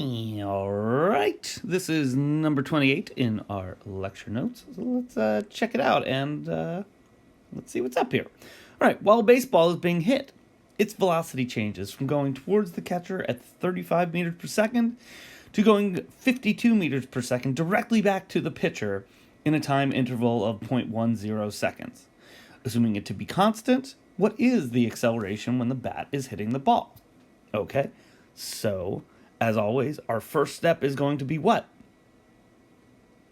All right, this is number 28 in our lecture notes. So let's check it out and let's see what's up here. All right, while a baseball is being hit, its velocity changes from going towards the catcher at 35 meters per second to going 52 meters per second directly back to the pitcher in a time interval of 0.10 seconds. Assuming it to be constant, what is the acceleration when the bat is hitting the ball? Okay, so as always, our first step is going to be what?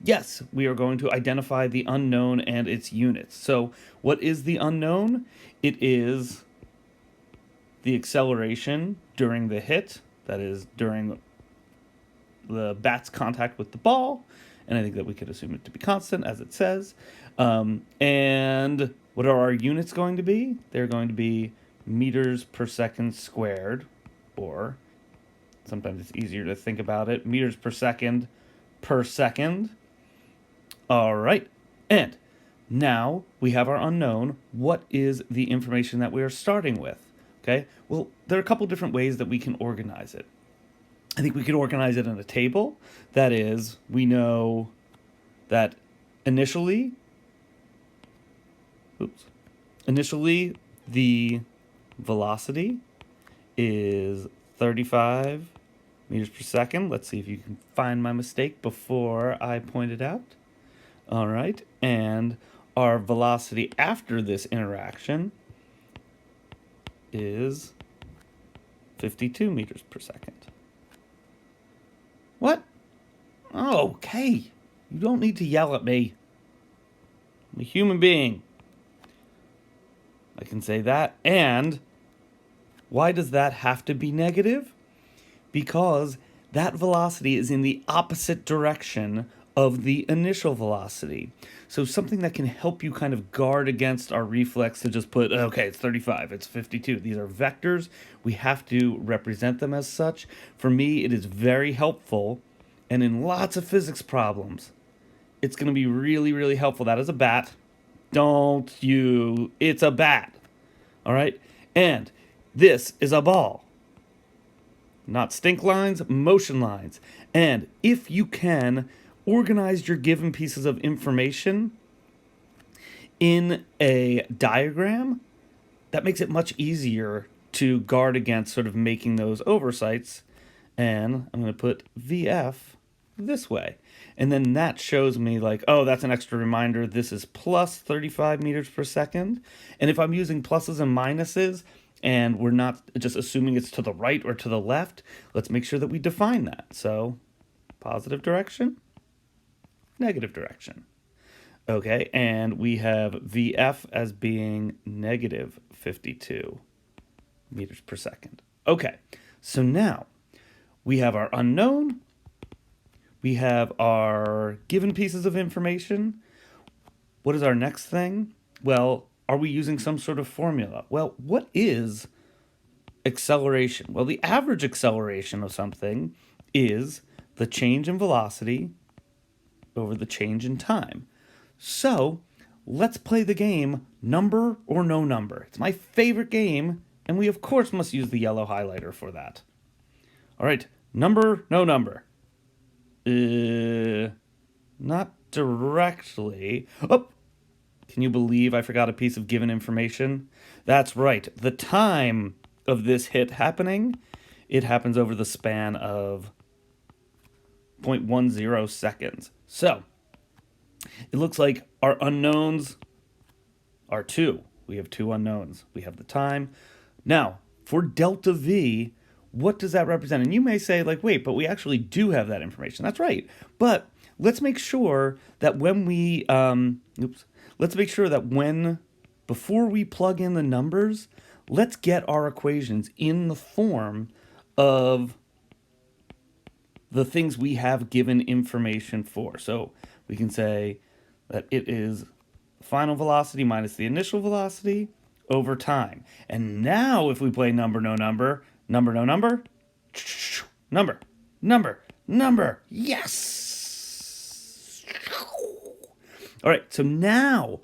Yes, we are going to identify the unknown and its units. So what is the unknown? It is the acceleration during the hit, that is during the bat's contact with the ball, and I think that we could assume it to be constant, as it says. And what are our units going to be? They're going to be meters per second squared, or sometimes it's easier to think about it, meters per second per second. All right, and now we have our unknown. What is the information that we are starting with? Okay, well, there are a couple different ways that we can organize it. I think we could organize it in a table. That is, we know that initially the velocity is 35 meters per second. Let's see if you can find my mistake before I point it out. All right, and our velocity after this interaction is 52 meters per second. What? Oh, okay. You don't need to yell at me. I'm a human being. I can say that. And why does that have to be negative? Because that velocity is in the opposite direction of the initial velocity. So something that can help you kind of guard against our reflex to just put, okay, it's 35, it's 52. These are vectors. We have to represent them as such. For me, it is very helpful. And in lots of physics problems, it's going to be really, really helpful. That is a bat. It's a bat. All right? And this is a ball. Not stink lines, motion lines. And if you can organize your given pieces of information in a diagram, that makes it much easier to guard against sort of making those oversights. And I'm going to put VF this way. And then that shows me like, oh, that's an extra reminder. This is plus 35 meters per second. And if I'm using pluses and minuses, and we're not just assuming it's to the right or to the left, let's make sure that we define that. So positive direction, negative direction. Okay, and we have VF as being negative 52 meters per second. Okay, so now we have our unknown. We have our given pieces of information. What is our next thing? Well, are we using some sort of formula? Well, what is acceleration? Well, the average acceleration of something is the change in velocity over the change in time. So let's play the game number or no number. It's my favorite game, and we of course must use the yellow highlighter for that. All right, number, no number. Not directly. Oh, can you believe I forgot a piece of given information? That's right. The time of this hit happening, it happens over the span of 0.10 seconds. So it looks like our unknowns are two. We have two unknowns. We have the time. Now, for delta V, what does that represent? And you may say, like, wait, but we actually do have that information. That's right. But let's make sure that when we, before we plug in the numbers, let's get our equations in the form of the things we have given information for. So we can say that it is final velocity minus the initial velocity over time. And now if we play number, no number, number, no number, number, number, number, yes! All right, so now,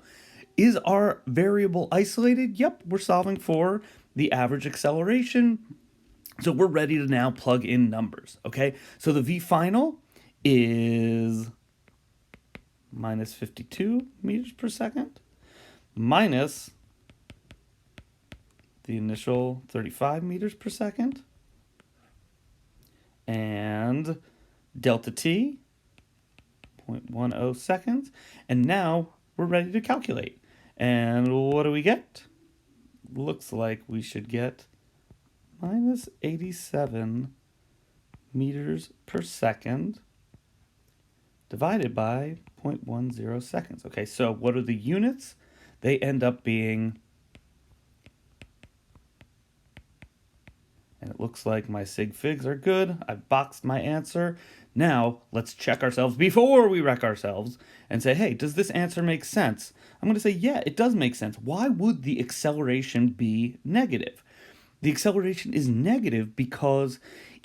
is our variable isolated? Yep, we're solving for the average acceleration. So we're ready to now plug in numbers, okay? So the v final is minus 52 meters per second minus the initial 35 meters per second and delta t, 0.10 seconds. And now we're ready to calculate. And what do we get? Looks like we should get minus 87 meters per second divided by 0.10 seconds. Okay, so what are the units? They end up being, and it looks like my sig figs are good. I've boxed my answer. Now, let's check ourselves before we wreck ourselves and say, hey, does this answer make sense? I'm going to say, yeah, it does make sense. Why would the acceleration be negative? The acceleration is negative because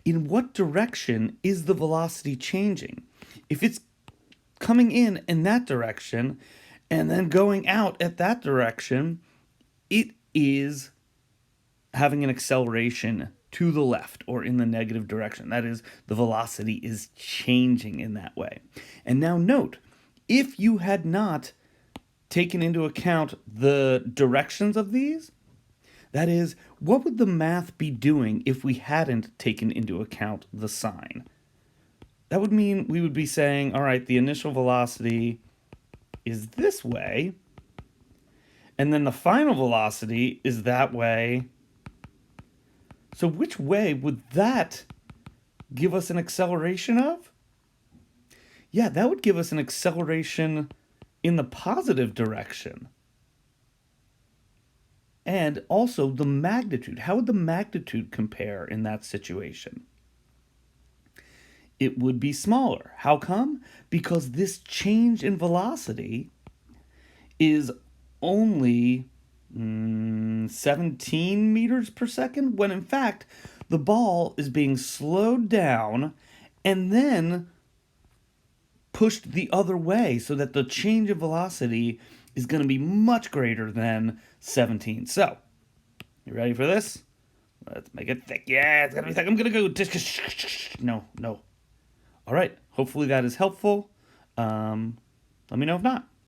in what direction is the velocity changing? If it's coming in that direction and then going out at that direction, it is having an acceleration to the left or in the negative direction. That is, the velocity is changing in that way. And now note, if you had not taken into account the directions of these, that is, what would the math be doing if we hadn't taken into account the sign? That would mean we would be saying, all right, the initial velocity is this way, and then the final velocity is that way. So which way would that give us an acceleration of? Yeah, that would give us an acceleration in the positive direction. And also the magnitude. How would the magnitude compare in that situation? It would be smaller. How come? Because this change in velocity is only 17 meters per second, when in fact the ball is being slowed down and then pushed the other way, so that the change of velocity is going to be much greater than 17. So, you ready for this? Let's make it thick. Yeah, it's going to be thick. I'm going to go... No. All right. Hopefully that is helpful. Let me know if not.